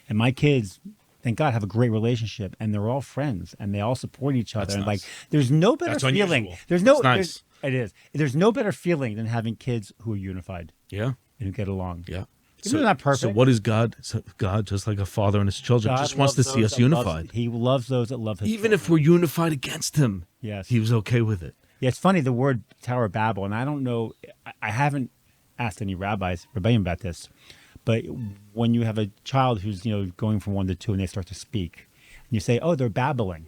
And my kids, thank God, have a great relationship, and they're all friends and they all support each other. That's and nice. like, there's no better That's feeling. unusual. There's no. That's nice. It is. There's no better feeling than having kids who are unified Yeah, and who get along. yeah. Even though they're not perfect. So what is God? So God, just like a father and his children, God just wants to loves see those us that loves- unified. He loves those that love his Even if we're unified against him, Yes. he was okay with it. Yeah, it's funny, the word Tower of Babel, and I don't know, I haven't asked any rabbaim about this, but when you have a child who's, going from 1 to 2 and they start to speak, and you say, oh, they're babbling.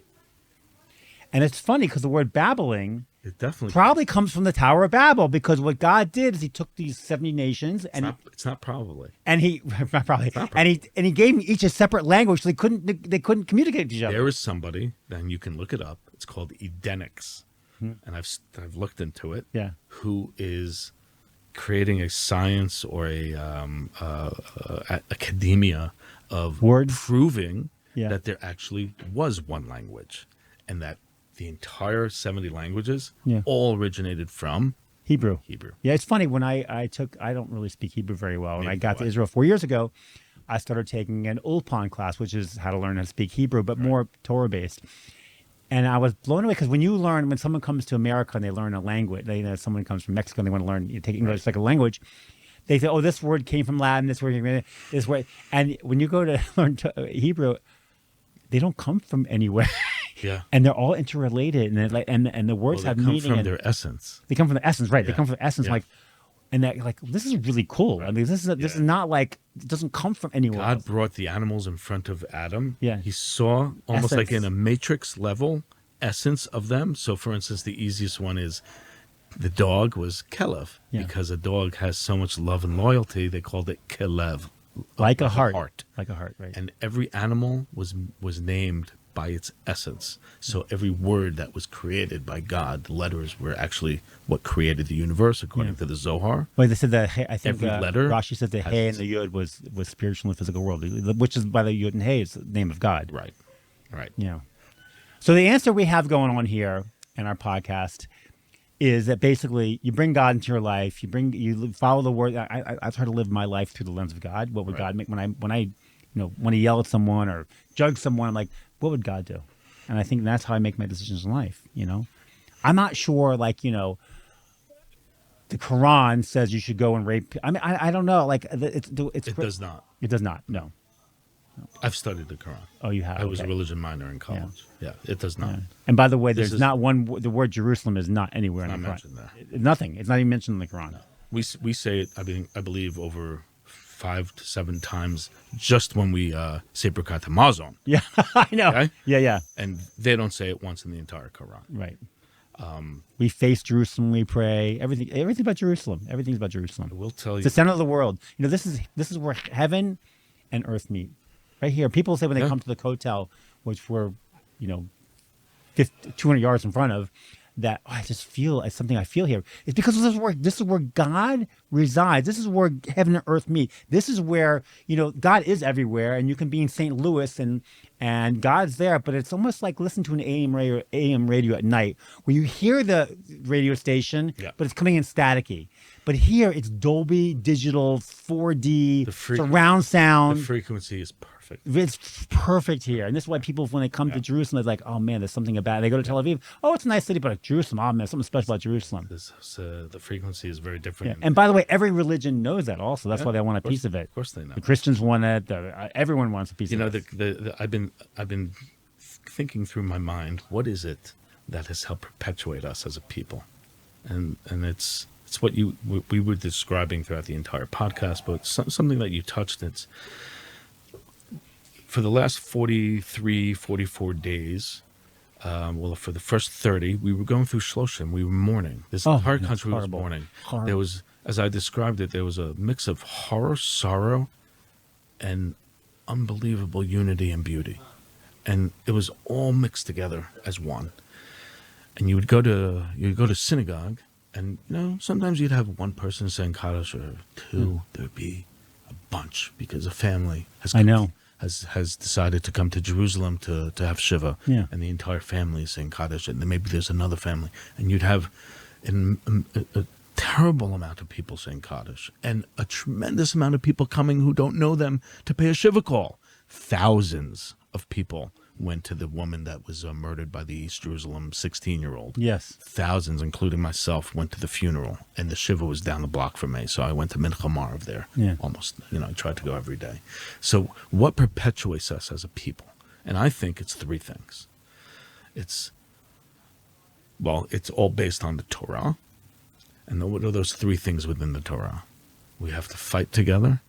And it's funny because the word babbling It definitely probably comes from the Tower of Babel, because what God did is he took these 70 nations it's not probably. and he probably and he gave them each a separate language, so they couldn't communicate with each other. There is somebody, and you can look it up. It's called Edenics, and I've looked into it. Yeah. Who is creating a science or a academia of Words? proving Yeah. that there actually was one language, and that the entire 70 languages Yeah. all originated from Hebrew. Hebrew. Yeah, it's funny when I don't really speak Hebrew very well. When I Neither got do to I. Israel 4 years ago, I started taking an Ulpan class, which is how to learn how to speak Hebrew, but more Torah based. And I was blown away because when someone comes to America and they learn a language, someone comes from Mexico and they want to learn, take English like a language, they say, oh, this word came from Latin, this word came from this word. And when you go to learn Hebrew, they don't come from anywhere. Yeah. And they're all interrelated, and the words Well, have they come meaning. from and their essence. they come from the essence, right? They Yeah. come from the essence, Yeah. and that this is really cool. I mean, this is not like, it doesn't come from anywhere God else. brought the animals in front of Adam. Yeah. He saw almost like Essence. in a matrix level essence of them. So, for instance, the easiest one is the dog was Kelev, Yeah. because a dog has so much love and loyalty. They called it Kelev, Like a heart, like a heart, right? And every animal was named by its essence. So every word that was created by God, the letters were actually what created the universe, according to the Zohar. Well, they said that I think Every letter Rashi said the has Hey and the Yud was spiritual and physical world, which is by the Yud and Hey is the name of God. Right. Right. Yeah. So the answer we have going on here in our podcast is that basically you bring God into your life, you follow the word. I try to live my life through the lens of God. What would God make when I want to yell at someone or judge someone? I'm like, what would God do? And I think that's how I make my decisions in life. I'm not sure, the Quran says you should go and rape. I mean, I don't know. Like it does not. It does not. No. I've studied the Quran. Oh, you have. I was a Okay. religion minor in college. Yeah, it does not. Yeah. And by the way, This there's is- not one. The word Jerusalem is not anywhere in Not the Quran. mentioned there. Nothing. It's not even mentioned in the Quran. We say it. I believe over 5 to 7 times just when we say Birkat Hamazon, Yeah, I know. Okay? Yeah, and they don't say it once in the entire Quran. right. We face Jerusalem. We pray. Everything about Jerusalem. Everything's about Jerusalem. I will tell It's you. the center of the world. This is where heaven and earth meet. Right here. People say when they Yeah. come to the Kotel, which we're 200 yards in front of, that I just feel it's something I feel here. It's because this is where God resides. This is where heaven and earth meet. This is where God is everywhere, and you can be in St. Louis and God's there. But it's almost like listening to an AM radio at night, where you hear the radio station, Yeah. but it's coming in staticky. But here it's Dolby Digital 4D surround sound. The frequency is perfect. It's perfect here. And this is why people, when they come to Jerusalem, they're like, oh, man, there's something about it. They go to Tel Aviv. Oh, it's a nice city, but Jerusalem, oh, man, something special about Jerusalem. The frequency is very Yeah. different. And by the way, every religion knows that also. That's why they want a piece of it. Of course they know. The Christians want it. Everyone wants a piece of it. I've been thinking through my mind, what is it that has helped perpetuate us as a people? And it's what we were describing throughout the entire podcast, but something that you touched. It's for the last 43, 44 days. For the first 30, we were going through Shloshim. We were mourning. This entire that's country was horrible. mourning. Horrible. There was, as I described it, there was a mix of horror, sorrow, and unbelievable unity and beauty. And it was all mixed together as one. And you would go to synagogue, and sometimes you'd have one person saying Kaddish or two. There'd be a bunch because a family has decided to come to Jerusalem to have Shiva, Yeah. and the entire family is saying Kaddish, and then maybe there's another family, and you'd have a terrible amount of people saying Kaddish, and a tremendous amount of people coming who don't know them to pay a Shiva call. Thousands of people went to the woman that was murdered by the East Jerusalem 16-year-old. Yes. Thousands, including myself, went to the funeral, and the Shiva was down the block from me, so I went to Mincha Marv there. Yeah. Almost, I tried to go every day. So what perpetuates us as a people? And I think it's 3 things. It's all based on the Torah. And what are those 3 things within the Torah? We have to fight together,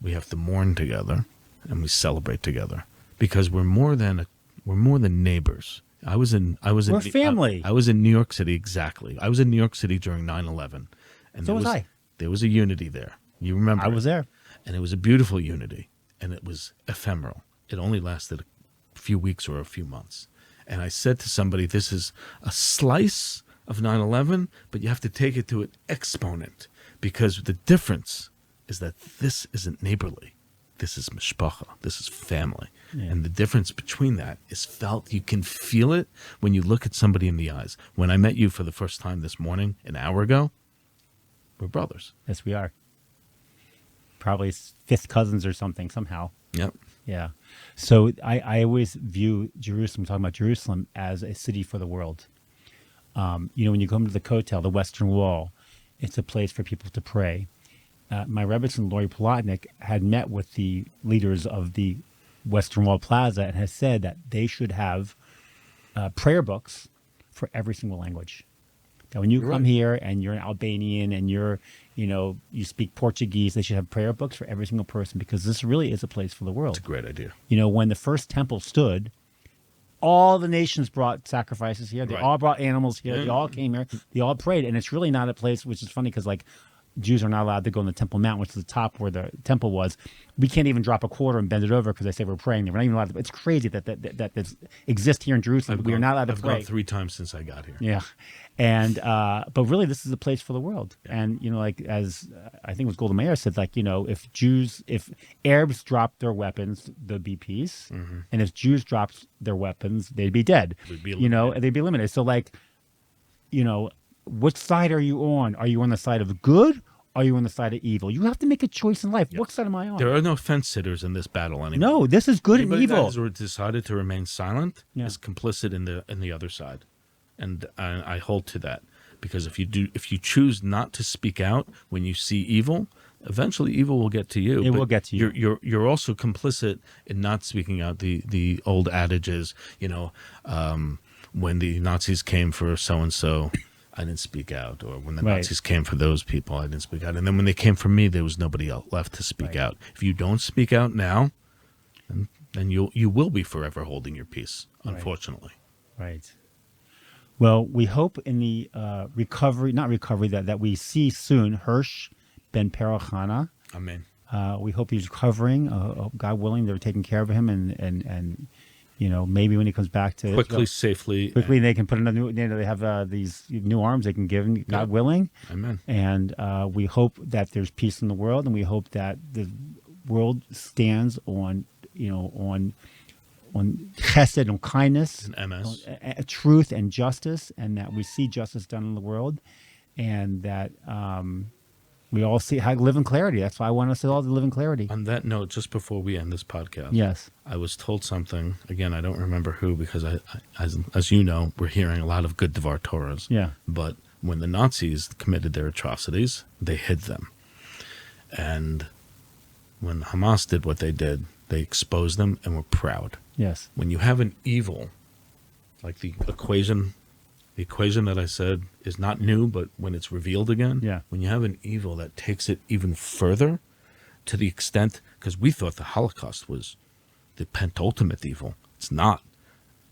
we have to mourn together, and we celebrate together. Because we're more than neighbors. We're family. I was in New York City, exactly. I was in New York City during 9/11. And So was I. There was a unity there. You remember I was there. And it was a beautiful unity. And it was ephemeral. It only lasted a few weeks or a few months. And I said to somebody, this is a slice of 9/11, but you have to take it to an exponent. Because the difference is that this isn't neighborly. This is mishpacha. This is family. Yeah. And the difference between that is felt. You can feel it when you look at somebody in the eyes. When I met you for the first time this morning, an hour ago, we're brothers. Yes, we are. Probably fifth cousins or something, somehow. Yep. Yeah. So I always view Jerusalem, talking about Jerusalem, as a city for the world. When you come to the Kotel, the Western Wall, it's a place for people to pray. My Rebbetzin, Lori Plotnick, had met with the leaders of the Western Wall Plaza and has said that they should have prayer books for every single language. That when you come here and you're an Albanian and you speak Portuguese, they should have prayer books for every single person, because this really is a place for the world. It's a great idea. When the first temple stood, all the nations brought sacrifices here. They all brought animals here. They all came here. They all prayed. And it's really not a place, which is funny because Jews are not allowed to go on the Temple Mount, which is the top where the temple was. We can't even drop a quarter and bend it over because they say we're praying there. We're not even allowed to. It's crazy that this exists here in Jerusalem. We are not allowed to pray. I've gone 3 times since I got here. Yeah. And but really, this is a place for the world. Yeah. And as I think it was Golda Meir said, if Arabs dropped their weapons, there'd be peace, and if Jews dropped their weapons, they'd be dead. They'd be eliminated. So which side are you on? Are you on the side of good? Are you on the side of evil? You have to make a choice in life. Yep. What side am I on? There are no fence sitters in this battle anymore. No, this is good Anybody and evil. That has decided to remain silent is complicit in the other side, and I hold to that, because if you choose not to speak out when you see evil, eventually evil will get to you. It will get to you. You're also complicit in not speaking out. The old adage is, when the Nazis came for so and so, I didn't speak out, or when the Nazis came for those people, I didn't speak out. And then when they came for me, there was nobody else left to speak out. If you don't speak out now, then you will be forever holding your peace, unfortunately. Right. Well, we hope in the that we see soon Hirsch Ben Perachana. Amen. We hope he's recovering. God willing, they're taking care of him, and maybe when he comes back to quickly, Israel, safely, they can put another new. They have these new arms they can give him. God willing. Amen. And we hope that there's peace in the world, and we hope that the world stands on chesed, on kindness, MS, truth and justice, and that we see justice done in the world, and that we all see how to live in clarity. That's why I want us all to live in clarity. On that note, just before we end this podcast, yes, I was told something. Again, I don't remember who, because I as you know, we're hearing a lot of good Dvar Torahs. Yeah. But when the Nazis committed their atrocities, they hid them. And when Hamas did what they did, they exposed them and were proud. Yes. When you have an evil, like the equation that I said is not new, but when it's revealed again, when you have an evil that takes it even further, to the extent, because we thought the Holocaust was the pentultimate evil. It's not.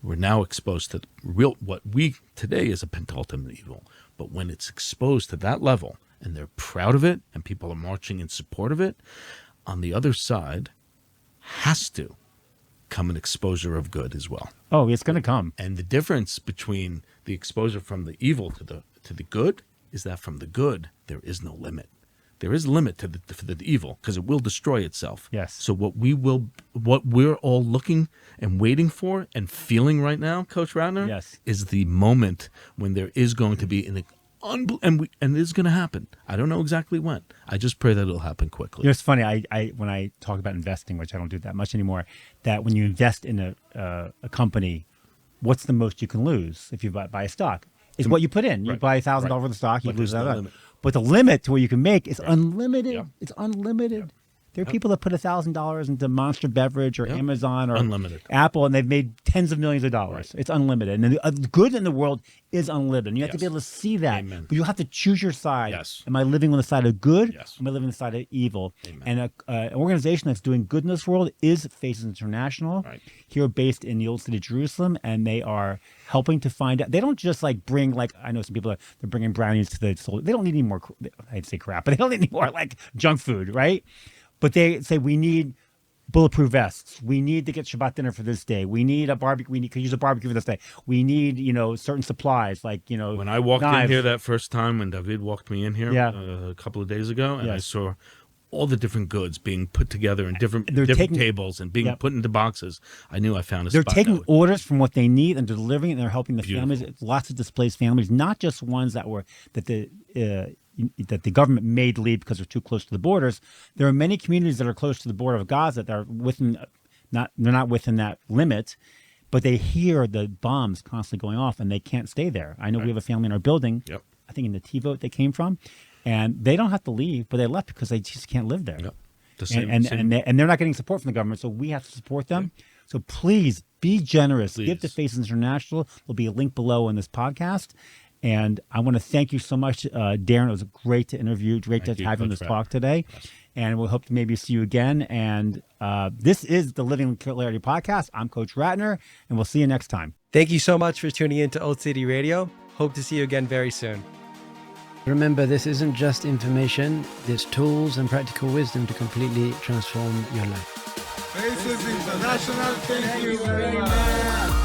We're now exposed to what we today is a pentultimate evil. But when it's exposed to that level, and they're proud of it, and people are marching in support of it, on the other side has to come an exposure of good as well. Oh, it's going to come. And the difference between the exposure from the evil to the good is that from the good there is no limit. There is a limit to the evil, because it will destroy itself. Yes. So what we're all looking and waiting for and feeling right now, Coach Ratner, is the moment when there is going to be and it's going to happen. I don't know exactly when. I just pray that it'll happen quickly. It's funny. I when I talk about investing, which I don't do that much anymore, that when you invest in a company, what's the most you can lose if you buy a stock? Is what you put in. You buy $1,000 worth of stock, you lose that. But the limit to what you can make is unlimited. Yeah. It's unlimited. There are people that put $1,000 into Monster Beverage or Amazon or Unlimited. Apple, and they've made tens of millions of dollars. It's unlimited. And the good in the world is unlimited. And you have to be able to see that. Amen. But you have to choose your side. Yes. Am I living on the side of good? Yes. Am I living on the side of evil? Amen. And an organization that's doing good in this world is Faces International, Right. here based in the old city of Jerusalem. And they are helping to find out. They don't just like bring, like, I know some people they're bringing brownies to the soldiers. They don't need any more, I'd say crap, but they don't need any more like junk food, right? But they say we need bulletproof vests. We need to get Shabbat dinner for this day. We need a barbecue. We could use a barbecue for this day. We need, certain supplies like, When I walked knives. in here that first time, when David walked me in here a couple of days ago, and I saw all the different goods being put together in different tables and being put into boxes, I knew I found a They're spot. taking orders from what they need and delivering it, and they're helping the families. Lots of displaced families, not just ones that the government made leave because they're too close to the borders. There are many communities that are close to the border of Gaza that are they're not within that limit, but they hear the bombs constantly going off and they can't stay there. I know we have a family in our building. Yep. I think in the T-vote they came from, and they don't have to leave, but they left because they just can't live there. Yep. And they're not getting support from the government, so we have to support them. Yeah. So please be generous. Please. Give to Faces International. There'll be a link below in this podcast. And I want to thank you so much, Darren. It was great to interview. Great to have you on this talk today. Yes. And we'll hope to maybe see you again. And this is the Living Clarity Podcast. I'm Coach Ratner, and we'll see you next time. Thank you so much for tuning in to Old City Radio. Hope to see you again very soon. Remember, this isn't just information. There's tools and practical wisdom to completely transform your life. Faces International, thank you very much.